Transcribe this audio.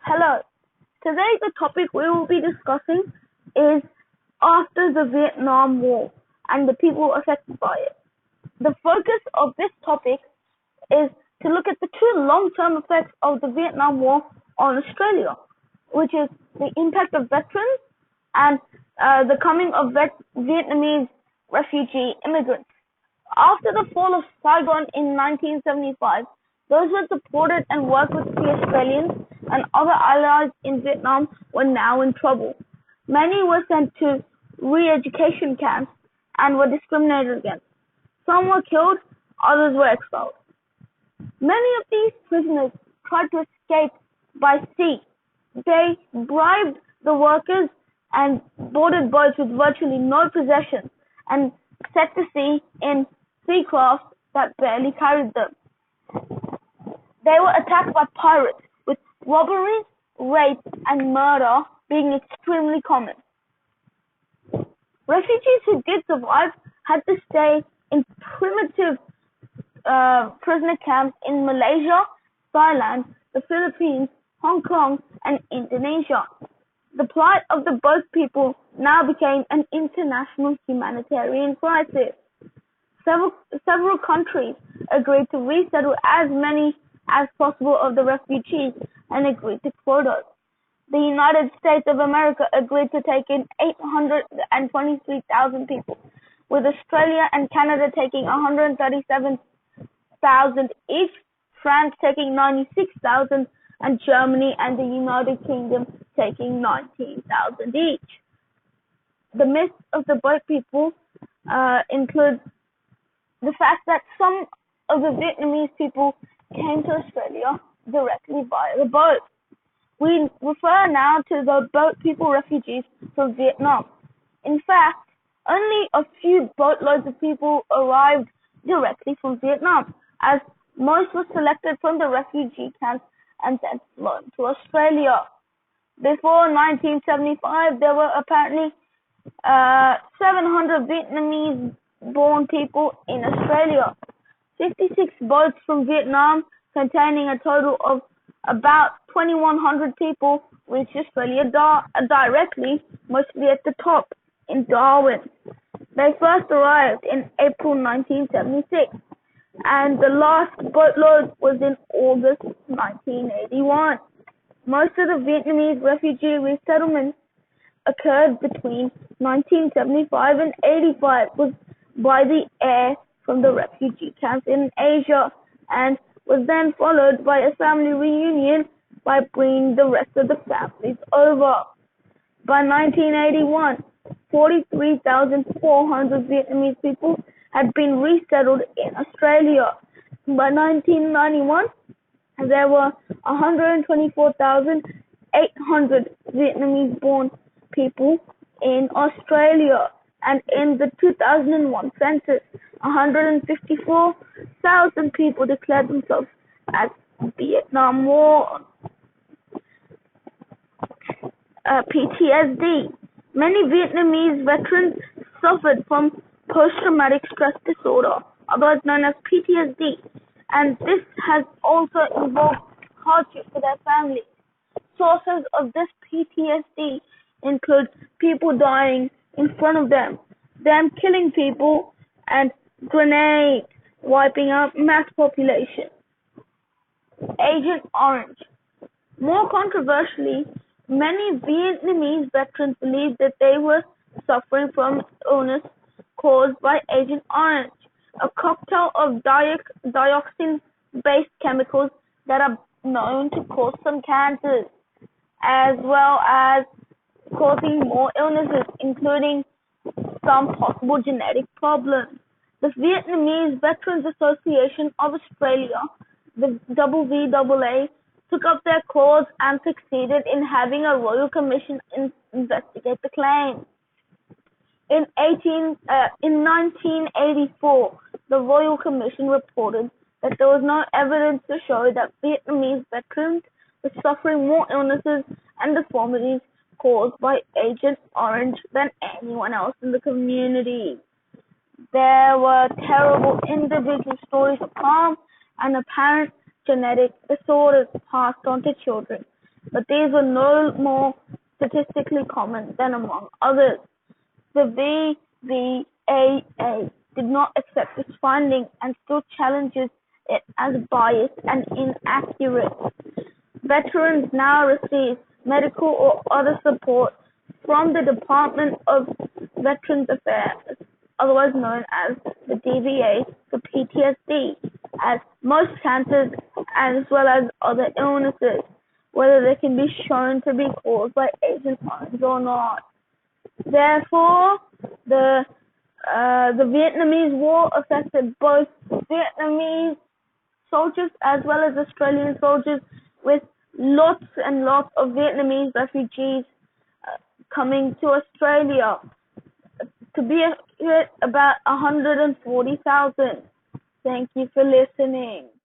Hello. Today the topic we will be discussing is after the Vietnam War and the people affected by it. The focus of this topic is to look at the two long-term effects of the Vietnam War on Australia, which is the impact of veterans and the coming of Vietnamese refugee immigrants. After the fall of Saigon in 1975, those who had supported and worked with the Australians and other allies in Vietnam were now in trouble. Many were sent to re-education camps and were discriminated against. Some were killed, others were exiled. Many of these prisoners tried to escape by sea. They bribed the workers and boarded boats with virtually no possessions and set to sea in sea crafts that barely carried them. They were attacked by pirates, with robberies, rape, and murder being extremely common. Refugees who did survive had to stay in primitive prisoner camps in Malaysia, Thailand, the Philippines, Hong Kong, and Indonesia. The plight of the boat people now became an international humanitarian crisis. Several countries agreed to resettle as many as possible of the refugees and agreed to quotas. The United States of America agreed to take in 823,000 people, with Australia and Canada taking 137,000 each, France taking 96,000, and Germany and the United Kingdom taking 19,000 each. The myths of the boat people include the fact that some of the Vietnamese people came to Australia directly via the boat. We refer now to the boat people refugees from Vietnam. In fact, only a few boatloads of people arrived directly from Vietnam, as most were selected from the refugee camps and then flown to Australia. Before 1975, there were apparently 700 Vietnamese-born people in Australia. 56 boats from Vietnam, containing a total of about 2,100 people, reached Australia directly, mostly at the top, in Darwin. They first arrived in April 1976, and the last boatload was in August 1981. Most of the Vietnamese refugee resettlements occurred between 1975 and 85 by the air from the refugee camps in Asia, and was then followed by a family reunion by bringing the rest of the families over. By 1981, 43,400 Vietnamese people had been resettled in Australia. By 1991, there were 124,800 Vietnamese-born people in Australia, and in the 2001 census, 154,000 people declared themselves as Vietnam War. PTSD. Many Vietnamese veterans suffered from post-traumatic stress disorder, otherwise known as PTSD, and this has also involved hardship for their families. Sources of this PTSD include people dying in front of them killing people, and grenades wiping out mass population. Agent Orange. More controversially, many Vietnamese veterans believed that they were suffering from illness caused by Agent Orange, a cocktail of dioxin-based chemicals that are known to cause some cancers, as well as causing more illnesses, including some possible genetic problems. The Vietnamese Veterans Association of Australia, the VVAA, took up their cause and succeeded in having a royal commission investigate the claim. In 1984, the Royal Commission reported that there was no evidence to show that Vietnamese veterans were suffering more illnesses and deformities caused by Agent Orange than anyone else in the community. There were terrible individual stories of harm and apparent genetic disorders passed on to children, but these were no more statistically common than among others. The VVAA did not accept this finding and still challenges it as biased and inaccurate. Veterans now receive medical or other support from the Department of Veterans Affairs, otherwise known as the DVA, for PTSD, as most cancers as well as other illnesses, whether they can be shown to be caused by Agent Orange or not. Therefore, the Vietnamese War affected both Vietnamese soldiers as well as Australian soldiers, with lots and lots of Vietnamese refugees coming to Australia. To be accurate, about 140,000. Thank you for listening.